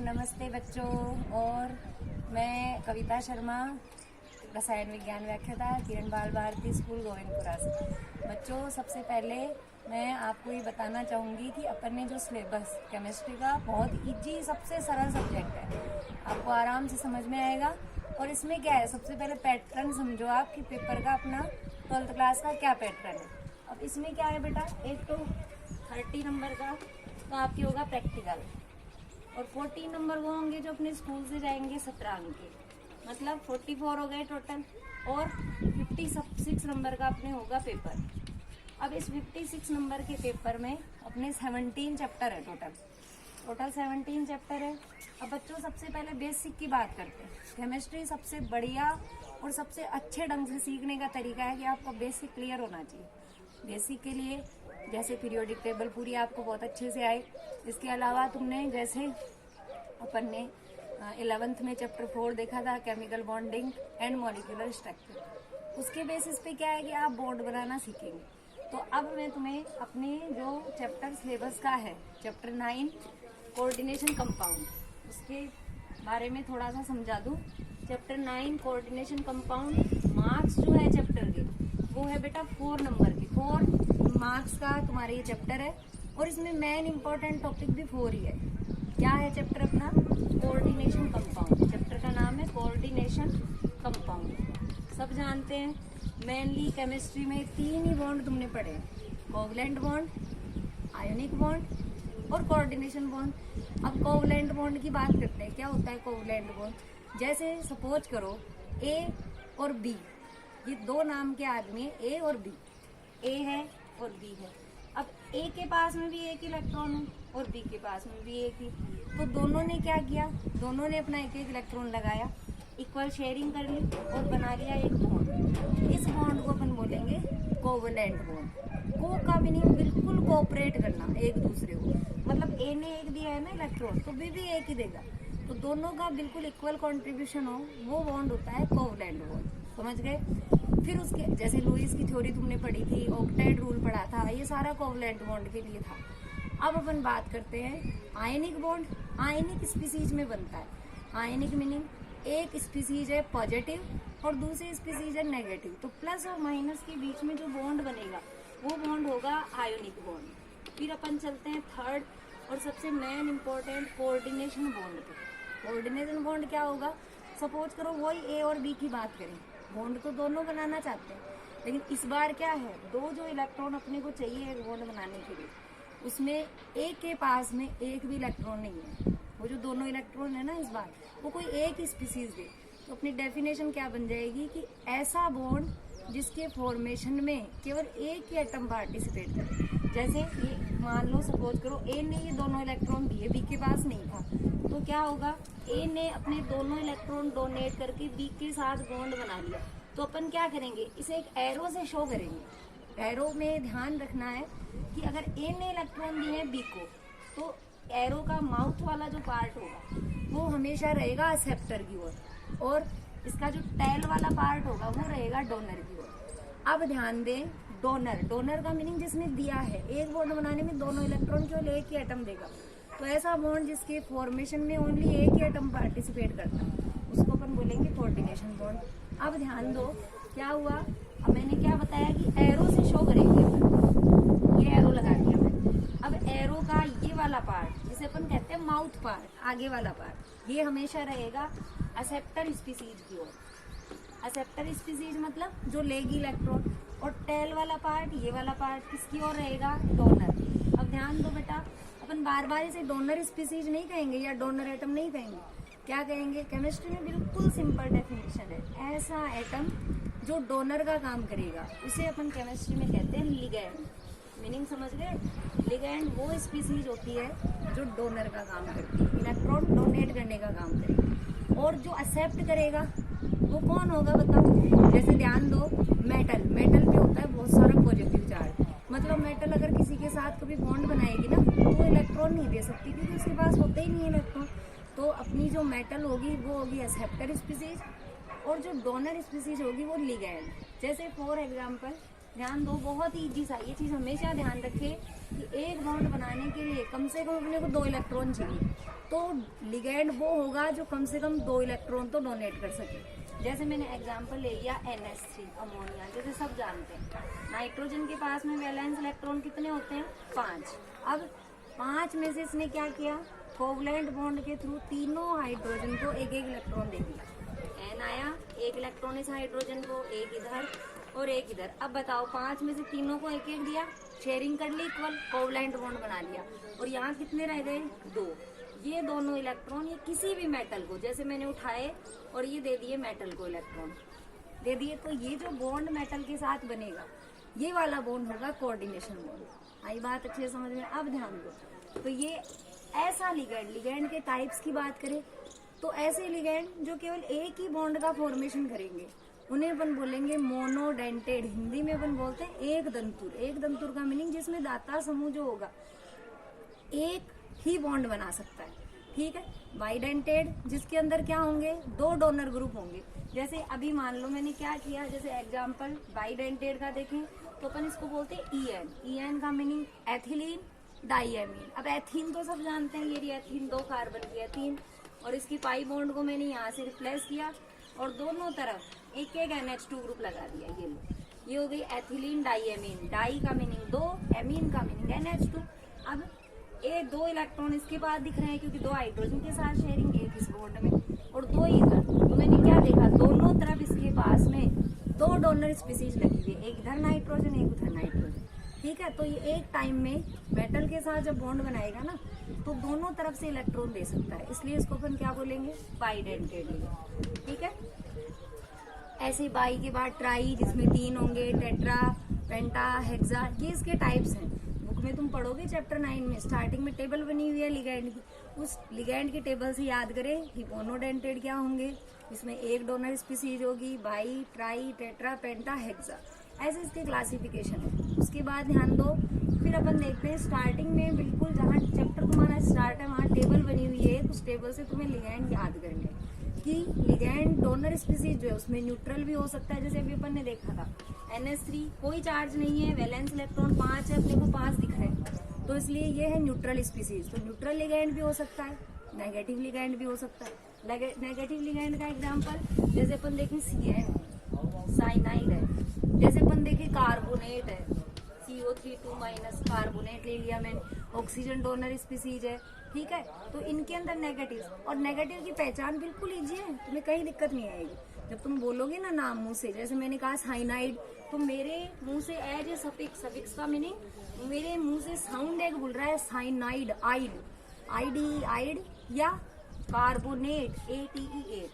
नमस्ते बच्चों। और मैं कविता शर्मा, रसायन विज्ञान व्याख्याता, किरण बाल भारती स्कूल गोविंदपुरा से। बच्चों, सबसे पहले मैं आपको ये बताना चाहूँगी कि अपन ने जो सिलेबस केमिस्ट्री का बहुत इजी सबसे सरल सब्जेक्ट है, आपको आराम से समझ में आएगा। और इसमें क्या है, सबसे पहले पैटर्न समझो आप कि पेपर का अपना 12th क्लास का क्या पैटर्न है। अब इसमें क्या है बेटा, एक तो 30 नंबर का तो आपकी होगा प्रैक्टिकल, और 14 नंबर वो होंगे जो अपने स्कूल से जाएंगे 17 अंक के, मतलब 44 हो गए टोटल। और 56 नंबर का अपने होगा पेपर। अब इस 56 नंबर के पेपर में अपने 17 चैप्टर है टोटल 17 चैप्टर है। अब बच्चों, सबसे पहले बेसिक की बात करते हैं। केमिस्ट्री सबसे बढ़िया और सबसे अच्छे ढंग से सीखने का तरीका है कि आपका बेसिक क्लियर होना चाहिए। बेसिक के लिए जैसे पीरियोडिक टेबल पूरी आपको बहुत अच्छे से आए। इसके अलावा तुमने जैसे अपन ने 11th में चैप्टर 4 देखा था, chemical bonding and molecular structure, उसके बेसिस पे क्या है कि आप बॉन्ड बनाना सीखेंगे। तो अब मैं तुम्हें अपने जो चैप्टर सिलेबस का है, चैप्टर 9 कोऑर्डिनेशन कंपाउंड, उसके बारे में थोड़ा सा समझा दूं। चैप्टर 9 कोऑर्डिनेशन कंपाउंड, मार्क्स जो है चैप्टर के वो है बेटा 4 नंबर के। 4 मार्क्स का तुम्हारे ये चैप्टर है, और इसमें मेन इंपॉर्टेंट टॉपिक भी 4 ही है। क्या है चैप्टर अपना? Coordination compound. चैप्टर का नाम है कोऑर्डिनेशन कंपाउंड। सब जानते हैं मेनली केमिस्ट्री में 3 ही बॉन्ड तुमने पढ़े हैं, कोवलेंट बॉन्ड, आयोनिक बॉन्ड और कोऑर्डिनेशन बॉन्ड। अब कोवलेंट बॉन्ड की बात करते हैं। क्या होता है कोवलेंट बॉन्ड? जैसे सपोज करो ए और बी, ये 2 नाम के आदमी है, ए और बी, ए है और बी है। अब ए के पास में भी एक इलेक्ट्रॉन है और बी के पास में भी एक ही, तो दोनों ने क्या किया, दोनों ने अपना एक एक इलेक्ट्रॉन लगाया, इक्वल शेयरिंग कर ली और बना लिया एक बॉन्ड। इस बॉन्ड को अपन बोलेंगे कोवलेंट बॉन्ड। को का मीनिंग बिल्कुल कोऑपरेट करना एक दूसरे को, मतलब ए ने एक दिया है ना इलेक्ट्रॉन, तो बी भी एक ही देगा, तो दोनों का बिल्कुल इक्वल कंट्रीब्यूशन हो, वो बॉन्ड होता है कोवलेंट बॉन्ड। समझ गए? फिर उसके जैसे लुईस की थ्योरी तुमने पढ़ी थी, ऑक्टेट रूल पढ़ा था, ये सारा कोवलेंट बॉन्ड के लिए था। अब अपन बात करते हैं आयनिक बॉन्ड। आयनिक स्पीसीज में बनता है। आयनिक मीनिंग एक स्पीसीज है पॉजिटिव और दूसरी स्पीसीज है नेगेटिव, तो प्लस और माइनस के बीच में जो बॉन्ड बनेगा वो बॉन्ड होगा आयोनिक बॉन्ड। फिर अपन चलते हैं थर्ड और सबसे मेन इंपॉर्टेंट कोऑर्डिनेशन बॉन्ड पे। कोऑर्डिनेशन बॉन्ड क्या होगा? सपोज करो वही ए और बी की बात करें, बॉन्ड तो दोनों बनाना चाहते हैं, लेकिन इस बार क्या है, 2 जो इलेक्ट्रॉन अपने को चाहिए एक बॉन्ड बनाने के लिए, उसमें ए के पास में एक भी इलेक्ट्रॉन नहीं है। वो जो दोनों इलेक्ट्रॉन है ना इस बार, वो कोई एक ही स्पीसीज दे, तो अपनी डेफिनेशन क्या बन जाएगी कि ऐसा बॉन्ड जिसके फॉर्मेशन में केवल एक ही एटम पार्टिसिपेट करे। जैसे ये मान लो, सपोज करो ए ने ये दोनों इलेक्ट्रॉन दिए, बी के पास नहीं था, तो क्या होगा, ए ने अपने दोनों इलेक्ट्रॉन डोनेट करके बी के साथ बॉन्ड बना लिया, तो अपन क्या करेंगे, इसे एक एरो से शो करेंगे। एरो में ध्यान रखना है कि अगर ए ने इलेक्ट्रॉन दिए हैं बी को, तो एरो का माउथ वाला जो पार्ट होगा वो हमेशा रहेगा एक्सेप्टर की ओर, और इसका जो टेल वाला पार्ट होगा वो रहेगा डोनर की ओर। अब ध्यान दें, डोनर, डोनर का मीनिंग जिसने दिया है, एक बॉन्ड बनाने में दोनों इलेक्ट्रॉन केवल एक ही एटम देगा, तो ऐसा बॉन्ड जिसके फॉर्मेशन में ओनली एक ही एटम पार्टिसिपेट करता है उसको अपन बोलेंगे कोऑर्डिनेशन बॉन्ड। अब ध्यान दो, क्या हुआ, अब मैंने क्या बताया कि एरो से शो करेंगे अपन, ये एरो लगा दिया मैंने। अब एरो का ये वाला पार्ट जिसे अपन कहते हैं माउथ पार्ट, आगे वाला पार्ट, ये हमेशा रहेगा एक्सेप्टर स्पीसीज की ओर। एक्सेप्टर स्पीसीज मतलब जो लेगी इलेक्ट्रॉन, और टेल वाला पार्ट, ये वाला पार्ट किसकी ओर रहेगा, डोनर। अब ध्यान दो बेटा, अपन बार बार इसे डोनर स्पीसीज नहीं कहेंगे या डोनर एटम नहीं कहेंगे, क्या कहेंगे? केमिस्ट्री में बिल्कुल सिंपल डेफिनेशन है, ऐसा एटम जो डोनर का काम करेगा उसे अपन केमिस्ट्री में कहते हैं लिगैंड। मीनिंग समझ गए? लिगैंड वो स्पीसीज होती है जो डोनर का काम करती है, इलेक्ट्रॉन डोनेट करने का काम करेगी। और जो एक्सेप्ट करेगा वो कौन होगा बताओ? जैसे ध्यान दो, मेटल, मेटल पे होता है बहुत सारा पॉजिटिव चार्ज, मतलब मेटल अगर किसी के साथ कभी बॉन्ड बनाएगी ना तो वो इलेक्ट्रॉन नहीं दे सकती क्योंकि उसके पास होते ही नहीं है इलेक्ट्रॉन। तो अपनी जो मेटल होगी वो होगी एक्सेप्टर स्पीसीज, और जो डोनर स्पीसीज होगी वो लिगैंड। जैसे फॉर एग्जांपल ध्यान दो, बहुत ही इजी सा, ये चीज हमेशा ध्यान रखे कि एक बॉन्ड बनाने के लिए कम से कम अपने को 2 इलेक्ट्रॉन चाहिए। तो लिगेंड वो होगा जो कम से कम 2 इलेक्ट्रॉन तो डोनेट कर सके। जैसे मैंने एग्जांपल ले लिया NH3 अमोनिया, जैसे सब जानते हैं नाइट्रोजन के पास में वैलेंस इलेक्ट्रॉन कितने होते हैं? 5। अब 5 में से इसने क्या किया, कोवलेंट बॉन्ड के थ्रू तीनों हाइड्रोजन को एक एक इलेक्ट्रॉन दे दिया। N आया, एक इलेक्ट्रॉन इस हाइड्रोजन को, एक इधर और एक इधर। अब बताओ 5 में से तीनों को एक एक दिया, शेयरिंग कर ली इक्वल, कोवलेंट बॉन्ड बना लिया। और यहाँ कितने रह गए? 2। ये दोनों इलेक्ट्रॉन ये किसी भी मेटल को, जैसे मैंने उठाए और ये दे दिए मेटल को, इलेक्ट्रॉन दे दिए, तो ये जो बॉन्ड मेटल के साथ बनेगा ये वाला बॉन्ड होगा कोऑर्डिनेशन बॉन्ड। आई बात अच्छे से समझ में? अब ध्यान दो, तो ये ऐसा लिगेंड, लिगेंड के टाइप्स की बात करें तो ऐसे लिगेंड जो केवल एक ही बॉन्ड का फॉर्मेशन करेंगे उन्हें अपन बोलेंगे मोनोडेंटेड। हिंदी में अपन बोलते हैं एक दंतुर। एक दंतुर का मीनिंग जिसमें दाता समूह जो होगा एक ही बॉन्ड बना सकता है, ठीक है। बाइडेंटेड जिसके अंदर क्या होंगे? 2 डोनर ग्रुप होंगे। जैसे अभी मान लो मैंने क्या किया, जैसे एग्जांपल बाइडेंटेड का देखें तो अपन इसको बोलते हैं EN। EN का मीनिंग एथिलीन डाइएमीन। अब एथीन तो सब जानते हैं, ये एथीन 2 कार्बन की एथीन, और इसकी पाई बॉन्ड को मैंने यहाँ से रिप्लेस किया और दोनों तरफ एक एक NH2 ग्रुप लगा दिया। ये लो, ये हो गई एथिलीन डाइएमीन। डाई का मीनिंग 2, एमीन का मीनिंग NH2। अब 2 इलेक्ट्रॉन इसके पास दिख रहे हैं क्योंकि 2 हाइड्रोजन के साथ शेयरिंग, एक इस बॉन्ड में और 2 इधर। तो मैंने क्या देखा, दोनों तरफ इसके पास में 2 डोनर स्पीसीज लगी हुई, एक इधर नाइट्रोजन एक उधर नाइट्रोजन, ठीक है। तो ये एक टाइम में मेटल के साथ जब बॉन्ड बनाएगा ना तो दोनों तरफ से इलेक्ट्रॉन दे सकता है, इसलिए इसको अपन क्या बोलेंगे? बाइडेंटेड, ठीक है। ऐसे बाई के बाद ट्राई जिसमें 3 होंगे, टेट्रा, पेंटा, हेक्सा, ये इसके टाइप्स हैं। बुक में तुम पढ़ोगे चैप्टर 9 में, स्टार्टिंग में टेबल बनी हुई है लिगेंड की, उस लिगेंड की टेबल से याद करें कि मोनोडेंटेड क्या होंगे, इसमें एक डोनर स्पीसीज होगी, by, try, tetra, penta, hexa, ऐसे इसके क्लासिफिकेशन है। उसके बाद ध्यान दो, फिर अपन देखते हैं स्टार्टिंग में बिल्कुल जहाँ चैप्टर तुम्हारा स्टार्ट है वहाँ टेबल बनी हुई है, उस टेबल से तुम्हें लिगेंड याद करने कि लिगेंड डोनर स्पीसीज जो है उसमें न्यूट्रल भी हो सकता है, जैसे अभी अपन ने देखा था NH3 कोई चार्ज नहीं है, वैलेंस इलेक्ट्रॉन 5 है, अपने को 5 दिख रहे हैं, तो इसलिए ये है न्यूट्रल स्पीसीज। तो न्यूट्रल लिगेंड भी हो सकता है, नेगेटिव लिगेंड भी हो सकता है। नेगेटिव लिगेंड का एग्जांपल जैसे अपन देखें CN साइनाइड है, जैसे अपन देखें कार्बोनेट है, CO3 कार्बोनेट ले लिया मैंने, ऑक्सीजन डोनर स्पीसीज है, ठीक है। तो इनके अंदर नेगेटिव, और नेगेटिव की पहचान बिल्कुल इजी है, तुम्हें कहीं दिक्कत नहीं आएगी। जब तुम बोलोगे ना नाम मुंह से, जैसे मैंने कहा साइनाइड, तो मेरे मुंह से एज ए सफिक्स, सफिक्स का मीनिंग मेरे मुंह से साउंड एक बोल रहा है साइनाइड, आइड या कार्बोनेट ATE8,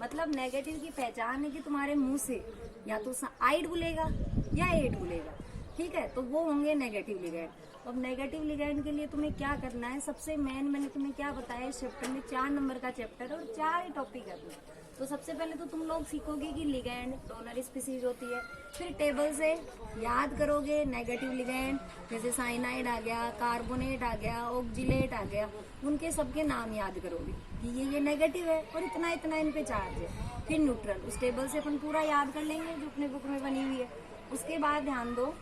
मतलब नेगेटिव की पहचान है कि तुम्हारे मुंह से या तो आइड बोलेगा या 8 बोलेगा, ठीक है। तो वो होंगे नेगेटिव लिगेंड। अब नेगेटिव लिगेंड के लिए तुम्हें क्या करना है, सबसे मेन मैंने तुम्हें क्या बताया इस चैप्टर में, 4 नंबर का चैप्टर और 4 ही टॉपिक है अपने। तो सबसे पहले तो तुम लोग सीखोगे कि लिगेंड डोनर स्पीसीज होती है, फिर टेबल से याद करोगे नेगेटिव लिगेंड, जैसे साइनाइड आ गया, कार्बोनेट आ गया, ऑक्जिलेट आ गया, उनके सबके नाम याद करोगे कि ये नेगेटिव है और इतना इतना इन पे चार्ज है। फिर न्यूट्रल, उस टेबल से अपन पूरा याद कर लेंगे जो अपने बुक में बनी हुई है। उसके बाद ध्यान दो,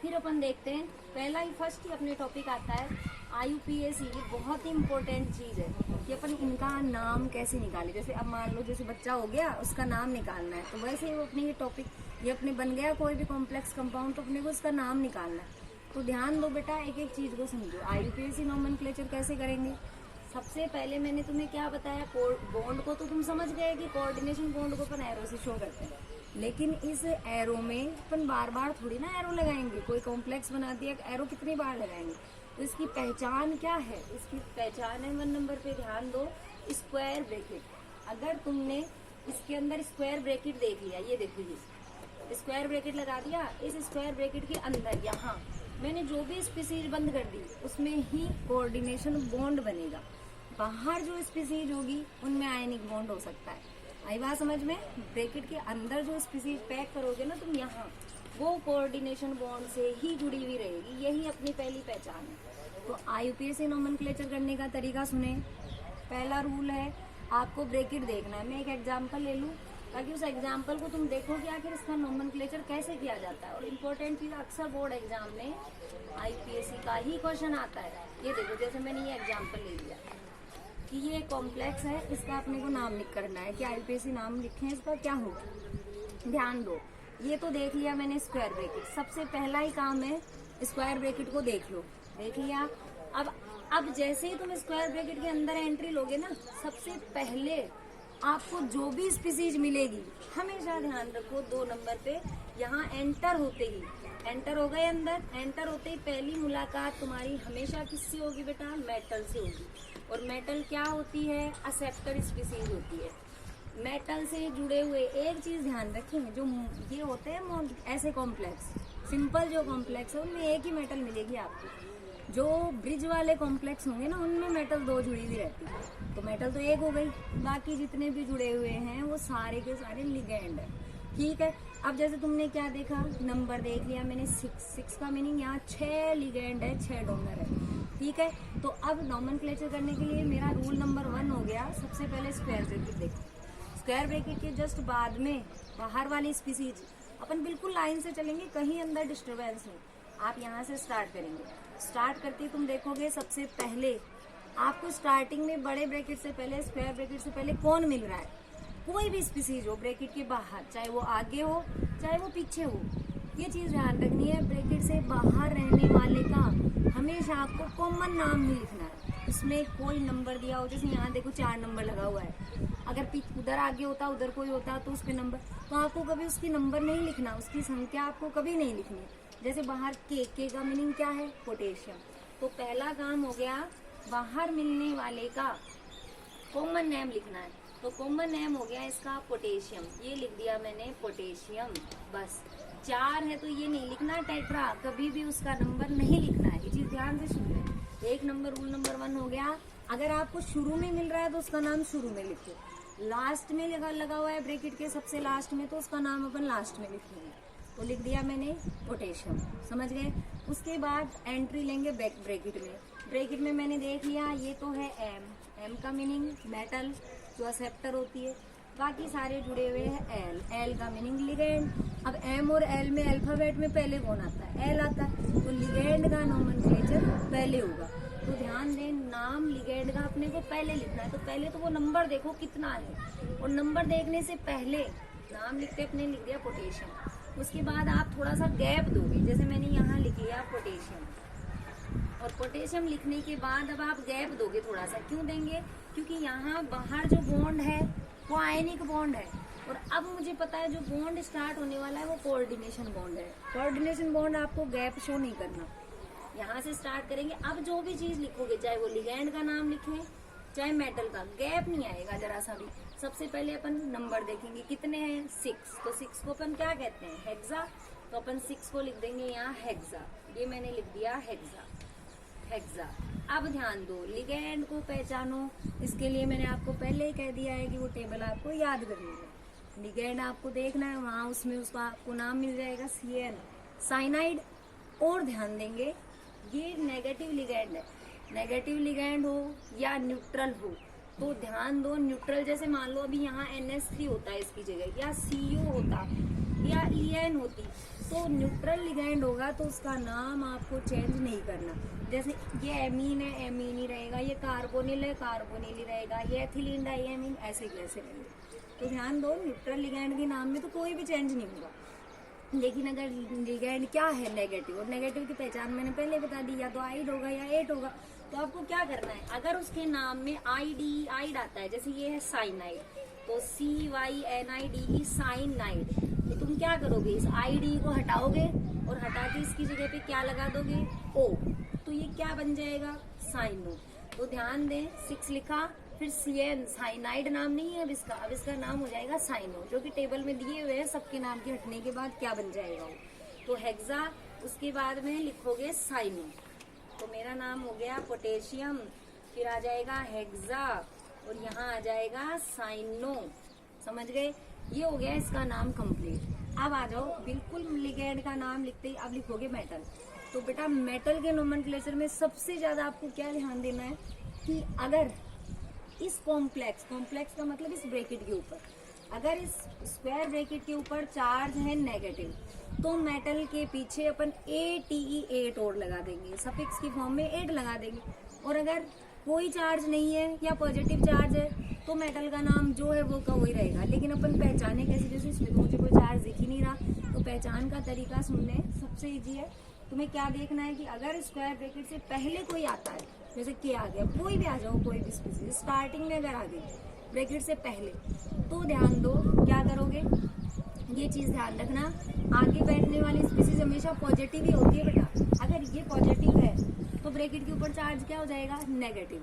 फिर अपन देखते हैं पहला ही फर्स्ट ही अपने टॉपिक आता है IUPAC। ये बहुत ही इम्पोर्टेंट चीज है कि अपन इनका नाम कैसे निकाले। जैसे अब मान लो जैसे बच्चा हो गया, उसका नाम निकालना है, तो वैसे ही वो अपने ये टॉपिक ये अपने बन गया कोई भी कॉम्प्लेक्स कंपाउंड, तो अपने को इसका नाम निकालना है। तो ध्यान दो बेटा, एक एक चीज को समझो। IUPAC नोमेनक्लेचर कैसे करेंगे, सबसे पहले मैंने तुम्हें क्या बताया, बॉन्ड को तो तुम समझ गए कि कोऑर्डिनेशन बॉन्ड को अपन एरो से शो करते हैं, लेकिन इस एरो में अपन बार बार थोड़ी ना एरो लगाएंगे। कोई कॉम्प्लेक्स बना दिया, एरो कितनी बार लगाएंगे, तो इसकी पहचान क्या है, इसकी पहचान है 1 नंबर पे ध्यान दो, स्क्वायर ब्रैकेट। अगर तुमने इसके अंदर स्क्वायर ब्रैकेट देख लिया, ये देखो ये स्क्वायर ब्रैकेट लगा दिया, इस स्क्वायर ब्रैकेट के अंदर यहाँ मैंने जो भी स्पीसीज बंद कर दी उसमें ही कोऑर्डिनेशन बॉन्ड बनेगा। बाहर जो स्पीसीज होगी उनमें आयनिक बॉन्ड हो सकता है। आई बात समझ में? ब्रैकेट के अंदर जो स्पीसीज पैक करोगे ना तुम यहाँ, वो कोऑर्डिनेशन बॉन्ड से ही जुड़ी हुई रहेगी, यही अपनी पहली पहचान है। तो IUPAC नोमेनक्लेचर करने का तरीका सुने। पहला रूल है, आपको ब्रैकेट देखना है। मैं एक एग्जांपल ले लूँ, ताकि उस एग्जाम्पल को तुम देखो कि आखिर इसका नोमेनक्लेचर कैसे किया जाता है। और इम्पोर्टेंट चीज अक्सर बोर्ड एग्जाम में आईपीएससी का ही क्वेश्चन आता है। ये देखो, जैसे मैंने ये एग्जाम्पल ले लिया कि ये कॉम्प्लेक्स है, इसका अपने को नाम लिख करना है कि आईपीएससी नाम लिखे, इसका क्या होगा। ध्यान दो, ये तो देख लिया मैंने स्क्वायर ब्रैकेट, सबसे पहला ही काम है स्क्वायर ब्रैकेट को देख लो, देख लिया। अब जैसे ही तुम स्क्वायर ब्रैकेट के अंदर एंट्री लोगे ना, सबसे पहले आपको जो भी स्पीसीज मिलेगी, हमेशा ध्यान रखो 2 नंबर पे, यहाँ एंटर होते ही, एंटर हो गए अंदर, एंटर होते ही पहली मुलाकात तुम्हारी हमेशा किससे होगी बेटा, मेटल से होगी। और मेटल क्या होती है, एक्सेप्टेड स्पीसीज होती है। मेटल से जुड़े हुए एक चीज ध्यान रखें, जो ये होते हैं ऐसे कॉम्प्लेक्स, सिंपल जो कॉम्प्लेक्स है उनमें एक ही मेटल मिलेगी आपको। जो ब्रिज वाले कॉम्प्लेक्स होंगे ना, उनमें मेटल 2 जुड़ी हुई रहती है, तो मेटल तो एक हो गई, बाकी जितने भी जुड़े हुए हैं वो सारे के सारे लिगेंड है। ठीक है, अब जैसे तुमने क्या देखा, नंबर देख लिया मैंने 6 का मीनिंग यहाँ 6 लिगेंड है, 6 डोनर है। ठीक है, तो अब नोमेनक्लेचर करने के लिए मेरा रूल नंबर 1 हो गया, सबसे पहले स्क्वायर ब्रैकेट देखो। स्क्वायर ब्रैकेट के जस्ट बाद में बाहर वाली स्पीसीज, अपन बिल्कुल लाइन से चलेंगे, कहीं अंदर डिस्टर्बेंस नहीं। आप यहाँ से स्टार्ट करेंगे, स्टार्ट करते ही तुम देखोगे सबसे पहले आपको स्टार्टिंग में बड़े ब्रैकेट से पहले, स्क्वायर ब्रैकेट से पहले कौन मिल रहा है, कोई भी स्पीसीज हो ब्रैकेट के बाहर, चाहे वो आगे हो चाहे वो पीछे हो। ये चीज ध्यान रखनी है, ब्रैकेट से बाहर रहने वाले का हमेशा आपको कॉमन नाम ही लिखना है। इसमें कोई नंबर दिया हो, जैसे यहाँ देखो 4 नंबर लगा हुआ है, अगर उधर आगे होता, उधर कोई होता तो उस पे नंबर, तो आपको कभी उसकी नंबर नहीं लिखना, उसकी संख्या आपको कभी नहीं लिखनी। जैसे बाहर के का मीनिंग क्या है, पोटेशियम, तो पहला काम हो गया बाहर मिलने वाले का कॉमन नेम लिखना है। तो कॉमन नेम हो गया इसका पोटेशियम, ये लिख दिया मैंने पोटेशियम। बस 4 है तो ये नहीं लिखना टेट्रा, कभी भी उसका नंबर नहीं लिखना है, ये चीज ध्यान से सुन ले। 1 नंबर रूल नंबर 1 हो गया। अगर आपको शुरू में मिल रहा है तो उसका नाम शुरू में लिखो, लास्ट में लगा हुआ है ब्रैकेट के सबसे लास्ट में, तो उसका नाम अपन लास्ट में लिखेंगे। तो लिख दिया मैंने पोटेशियम, समझ गए। उसके बाद एंट्री लेंगे ब्रैकेट में। ब्रैकेट में मैंने देख लिया, ये तो है एम का मीनिंग मेटल जो एक्सेप्टर होती है, बाकी सारे जुड़े हुए हैं एल का मीनिंग लिगेंड। अब एम और एल में अल्फाबेट में पहले कौन आता है, एल आता है, तो लिगेंड का नोमेनक्लेचर पहले होगा। तो ध्यान दें, नाम लिगेंड का अपने को पहले लिखना है, तो पहले तो वो नंबर देखो कितना है, और नंबर देखने से पहले नाम लिखते अपने लिख दिया पोटेशियम। उसके बाद आप थोड़ा सा गैप दोगे, जैसे मैंने यहाँ लिख लिया पोटेशियम, और पोटेशियम लिखने के बाद अब आप गैप दोगे थोड़ा सा, क्यों देंगे, क्योंकि यहाँ बाहर जो बॉन्ड है वो आयनिक बॉन्ड है, और अब मुझे पता है जो बॉन्ड स्टार्ट होने वाला है वो कोऑर्डिनेशन बॉन्ड है। कोऑर्डिनेशन बॉन्ड आपको गैप शो नहीं करना, यहाँ से स्टार्ट करेंगे। अब जो भी चीज लिखोगे, चाहे वो लिगेंड का नाम लिखें चाहे मेटल का, गैप नहीं आएगा जरा सा भी। सबसे पहले अपन नंबर देखेंगे कितने हैं, 6, तो 6 को अपन क्या कहते हैं, हेक्सा, तो अपन 6 को लिख देंगे यहाँ हेक्सा, ये मैंने लिख दिया हेक्सा। अब ध्यान दो, लिगेंड को पहचानो, इसके लिए मैंने आपको पहले ही कह दिया है कि वो टेबल आपको याद करनी है। लिगेंड आपको देखना है, वहाँ उसमें उसका आपको नाम मिल जाएगा CN, साइनाइड। और ध्यान देंगे, ये नेगेटिव लिगेंड है, नेगेटिव लिगेंड हो या न्यूट्रल हो, तो ध्यान दो, न्यूट्रल जैसे मान लो अभी यहाँ NH3 होता है इसकी जगह, या CO होता या EN होती, तो न्यूट्रल लिगेंड होगा तो उसका नाम आपको चेंज नहीं करना। जैसे ये एमीन है, एमीन ही रहेगा, ये कार्बोनिल है, कार्बोनिल ही रहेगा, ये एथिलीन डाइएमीन, ऐसे कैसे रहेंगे। तो ध्यान दो, न्यूट्रल लिगेंड के नाम में तो कोई भी चेंज नहीं होगा। लेकिन अगर लिगेंड क्या है, नेगेटिव, और नेगेटिव की पहचान मैंने पहले बता दी, या तो आइड होगा या एट होगा, तो आपको क्या करना है, अगर उसके नाम में आइड आता है, जैसे ये है साइनाइड, तो CYNIDE साइनाइड, तो तुम क्या करोगे, इस ID को हटाओगे और हटा के इसकी जगह पे क्या लगा दोगे, O, तो ये क्या बन जाएगा, साइनो। तो ध्यान दें, 6 लिखा, फिर CN, साइनाइड नाम नहीं है अब इसका नाम हो जाएगा साइनो, जो कि टेबल में दिए हुए हैं, सबके नाम के हटने के बाद क्या बन जाएगा वो, तो हेक्सा। उसके बाद में लिखोगे साइनो, तो मेरा नाम हो गया पोटेशियम, फिर आ जाएगा हेक्सा, और यहाँ आ जाएगा साइनो, समझ गए। ये हो गया इसका नाम कंप्लीट। अब आ जाओ, बिल्कुल लिगेंड का नाम लिखते ही अब लिखोगे मेटल। तो बेटा मेटल के नोमेनक्लेचर में सबसे ज्यादा आपको क्या ध्यान देना है कि अगर इस कॉम्प्लेक्स का मतलब इस ब्रैकेट के ऊपर अगर इस स्क्वायर ब्रैकेट के ऊपर चार्ज है नेगेटिव तो मेटल के पीछे अपन ATE 8 और लगा देंगे, सफिक्स की फॉर्म में 8 लगा देंगे। और अगर कोई चार्ज नहीं है या पॉजिटिव चार्ज है तो मेटल का नाम जो है वो का वही रहेगा। लेकिन अपन पहचाने कैसे, जैसे इसमें तो मुझे कोई चार्ज दिख ही नहीं रहा, तो पहचान का तरीका सुनने सबसे इजी है। तुम्हें क्या देखना है कि अगर स्क्वायर ब्रैकेट से पहले कोई आता है, जैसे के आ गया, कोई भी आ जाओ, कोई भी स्पीसीज स्टार्टिंग में अगर आ गई ब्रैकेट से पहले, तो ध्यान दो क्या करोगे, ये चीज ध्यान रखना, आगे बैठने वाली स्पीसीज हमेशा पॉजिटिव ही होती है बेटा। अगर ये पॉजिटिव है तो ब्रैकेट के ऊपर चार्ज क्या हो जाएगा, नेगेटिव।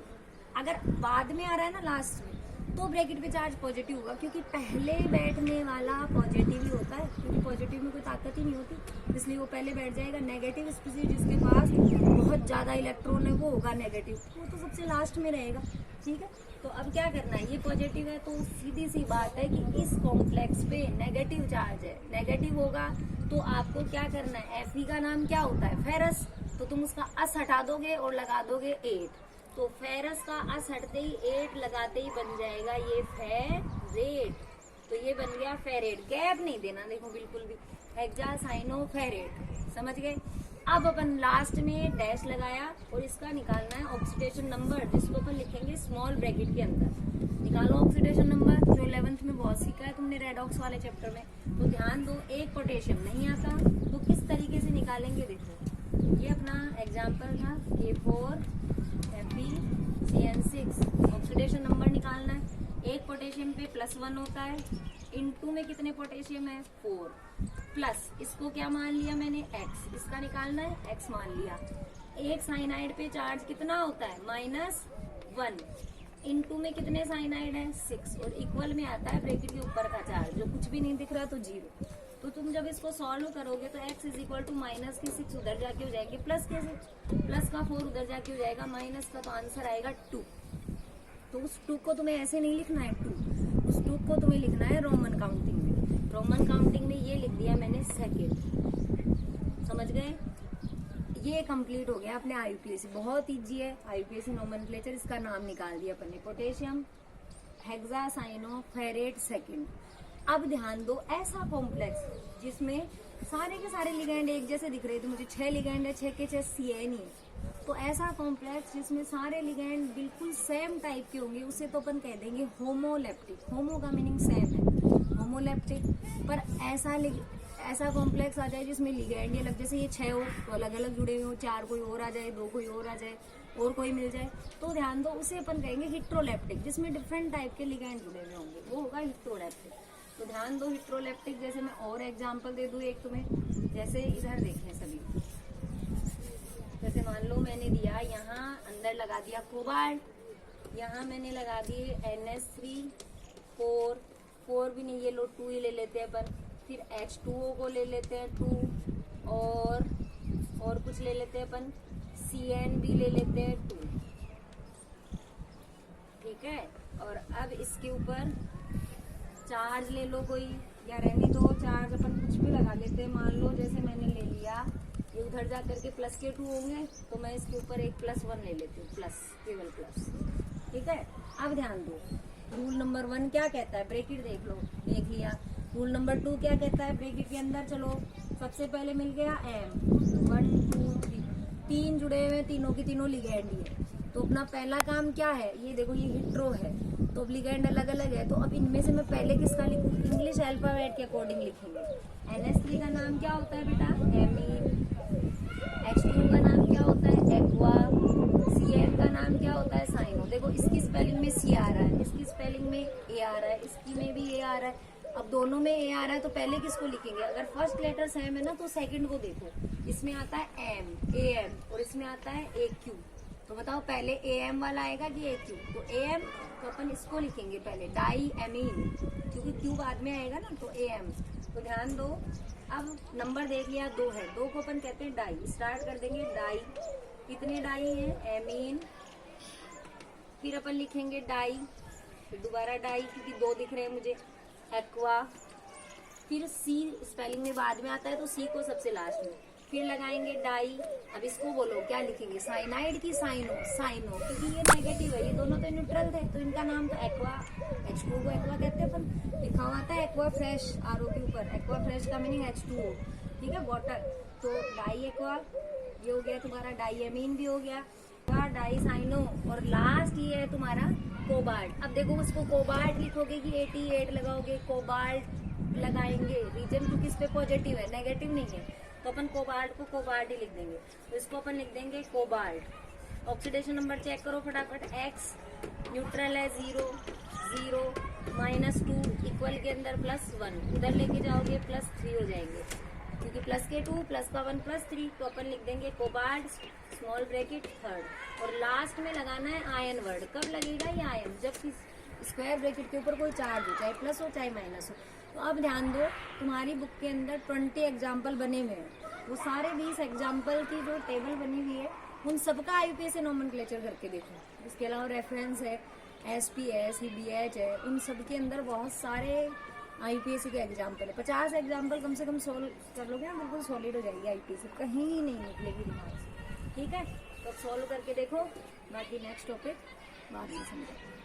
अगर बाद में आ रहा है ना लास्ट में, तो ब्रैकेट पे चार्ज पॉजिटिव होगा, क्योंकि पहले बैठने वाला पॉजिटिव ही होता है, क्योंकि पॉजिटिव में कोई ताकत ही नहीं होती, इसलिए वो पहले बैठ जाएगा। नेगेटिव स्पीसीज जिसके पास बहुत ज्यादा इलेक्ट्रॉन है वो होगा नेगेटिव, वो तो सबसे लास्ट में रहेगा। ठीक है, तो अब क्या करना है, ये पॉजिटिव है तो सीधी सी बात है कि इस कॉम्प्लेक्स पे नेगेटिव चार्ज है, नेगेटिव होगा तो आपको क्या करना है, Fe का नाम क्या होता है, फेरस, तो तुम उसका अस हटा दोगे और लगा दोगे 8, तो फेरस का अस हटते ही 8 लगाते ही बन जाएगा ये फेरेट, तो ये बन गया फेरेट। गैप नहीं देना, देखो बिल्कुल भी, हेक्सासाइनोफेरेट, समझ गए। अब अपन लास्ट में डैश लगाया और इसका निकालना है ऑक्सीडेशन नंबर, जिसको अपन लिखेंगे स्मॉल ब्रैकेट के अंदर। निकालो ऑक्सीडेशन नंबर, जो 11th में बहुत सीखा है तुमने रेडॉक्स वाले चैप्टर में। तो ध्यान दो, एक पोटेशियम नहीं आता तो किस तरीके से निकालेंगे, देखो ये अपना एग्जाम्पल था K4 FeCN6, ऑक्सीडेशन नंबर निकालना है। एक पोटेशियम पे +1 होता है, इनटू में कितने पोटेशियम है, 4, प्लस इसको क्या मान लिया मैंने, X, इसका निकालना है, X मान लिया। एक साइनाइड पे चार्ज कितना होता है, -1, इनटू में कितने साइनाइड है, 6, और इक्वल में आता है ब्रैकेट के ऊपर का चार्ज, जो कुछ भी नहीं दिख रहा तो 0। तो तुम जब इसको सॉल्व करोगे तो x = माइनस के 6 उधर जाके हो जाएंगे प्लस के 6, प्लस का 4 उधर जाके हो जाएगा माइनस का, तो आंसर आएगा 2। तो उस 2 को तुम्हें ऐसे नहीं लिखना है 2, उस 2 को तुम्हें लिखना है रोमन काउंटिंग में। रोमन काउंटिंग में ये लिख दिया मैंने सेकेंड, समझ गए। ये कंप्लीट हो गया अपने IUPAC, बहुत इजी है IUPAC नोमेनक्लेचर, इसका नाम निकाल दिया अपन ने, पोटेशियम हेक्सासाइनोफेरेट सेकेंड। अब ध्यान दो, ऐसा कॉम्प्लेक्स जिसमें सारे के सारे लिगैंड एक जैसे दिख रहे थे मुझे, 6 लिगैंड है, 6 के 6 CN ही है, तो ऐसा कॉम्प्लेक्स जिसमें सारे लिगैंड बिल्कुल सेम टाइप के होंगे उसे तो अपन कह देंगे होमोलेप्टिक। होमो का मीनिंग सेम है, होमोलेप्टिक। पर ऐसा कॉम्प्लेक्स आ जाए जिसमें लिगैंड ये अलग, जैसे ये 6 हो तो अलग अलग जुड़े हुए हो, 4 कोई और आ जाए, 2 कोई और आ जाए, और कोई मिल जाए, तो ध्यान दो उसे अपन कहेंगे हिट्रोलेप्टिक, जिसमें डिफरेंट टाइप के लिगैंड जुड़े हुए होंगे, वो होगा हिट्रोलेप्टिक। तो ध्यान दो हिट्रोलेप्टिक, जैसे मैं और एग्जांपल दे दूं एक तुम्हें, जैसे इधर देखें सभी, जैसे मान लो मैंने दिया यहाँ अंदर लगा दिया कोबाल्ट, यहाँ मैंने लगा दिए NH3 4 भी नहीं, ये लो 2 ही ले लेते हैं अपन, फिर H2O को ले लेते हैं 2, और कुछ ले लेते हैं अपन, CN भी ले लेते हैं 2, ठीक है। और अब इसके ऊपर चार्ज ले लो कोई, या रहने दो चार्ज, अपन कुछ भी लगा लेते हैं। मान लो जैसे मैंने ले लिया, ये उधर जा करके प्लस के 2 होंगे, तो मैं इसके ऊपर एक +1 ले लेती हूँ, प्लस, केवल प्लस, ठीक है। अब ध्यान दो, रूल नंबर 1 क्या कहता है, ब्रैकेट देख लो, देख लिया। रूल नंबर 2 क्या कहता है, ब्रैकेट के अंदर चलो सबसे पहले मिल गया M, 1 2 3, 3 जुड़े हुए, तीनों की तीनों लिगैंड ही है, तो अपना पहला काम क्या है, ये देखो ये हिट्रो है, तो अब लिगैंड अलग अलग है, तो अब इनमें से मैं पहले किसका लिखूँ, इंग्लिश अल्फाबेट के अकॉर्डिंग लिखेंगे। NH3 का नाम क्या होता है बेटा, एमीन। H2 का नाम क्या होता है, एक्वा। CN का नाम क्या होता है, साइनो। देखो इसकी स्पेलिंग में C आ रहा है, इसकी स्पेलिंग में A आ रहा है, इसकी में भी A आ रहा है। अब दोनों में A आ रहा है तो पहले किसको लिखेंगे, अगर फर्स्ट लेटर सेम है ना तो सेकंड को देखो, इसमें आता है M, AM, और इसमें आता है AQ, तो बताओ पहले AM वाला आएगा कि AQ, तो AM, तो अपन इसको लिखेंगे पहले डाई एमीन, क्योंकि Q बाद में आएगा ना, तो AM। तो ध्यान दो, अब नंबर देख लिया 2 है, 2 को अपन कहते हैं डाई, स्टार्ट कर देंगे डाई, कितने डाई हैं, एमीन, फिर अपन लिखेंगे डाई, फिर दोबारा डाई, क्योंकि 2 दिख रहे हैं मुझे, एक्वा, फिर C स्पेलिंग में बाद में आता है तो C को सबसे लास्ट में, फिर लगाएंगे डाई। अब इसको बोलो क्या लिखेंगे, साइनाइड की साइनो, साइनो, क्योंकि ये नेगेटिव है, ये दोनों तो न्यूट्रल थे तो इनका नाम तो एक्वा H2O को एक्वा कहते हैं अपन, लिखा हुआ आता है एक्वा फ्रेश RO के ऊपर, एक्वा फ्रेश का मीनिंग H2O, ठीक है, वाटर। तो डाई एक्वा ये हो गया तुम्हारा, डाईएमीन भी हो गया, डाईसाइनो, और लास्ट ये है तुम्हारा कोबाल्ट। अब देखो उसको कोबाल्ट लिखोगे कि 88 लगाओगे, कोबाल्ट लगाएंगे, रीजन क्योंकि इस पे पॉजिटिव है, नेगेटिव नहीं है, तो अपन कोबाल्ट को कोबाल्ट ही लिख देंगे। तो इसको अपन लिख देंगे कोबाल्ट। ऑक्सीडेशन नंबर चेक करो फटाफट, X न्यूट्रल है 0 0 -2 इक्वल के अंदर +1, उधर लेके जाओगे +3 हो जाएंगे, क्योंकि प्लस के 2 प्लस का 1 +3, तो अपन लिख देंगे कोबाल्ट स्मॉल ब्रैकेट थर्ड। और लास्ट में लगाना है आयन वर्ड। कब लगेगा ये आयन? जब स्क्वायर ब्रैकेट के ऊपर कोई चार्ज हो, चाहे प्लस हो चाहे माइनस हो। तो अब ध्यान दो, तुम्हारी बुक के अंदर 20 एग्जाम्पल बने हुए हैं, वो सारे 20 एग्जाम्पल की जो टेबल बनी हुई है उन सबका IUPAC नोमेनक्लेचर करके देखो। इसके अलावा रेफरेंस है, SPS BH है, उन सब के अंदर बहुत सारे IUPAC के एग्जाम्पल है। 50 एग्जाम्पल कम से कम सोल्व कर लोगे ना, बिल्कुल सॉलिड हो जाएगी IUPAC, कहीं नहीं निकलेगी दिमाग से, ठीक है। तो सोल्व करके देखो, बाकी नेक्स्ट टॉपिक बाद में समझो।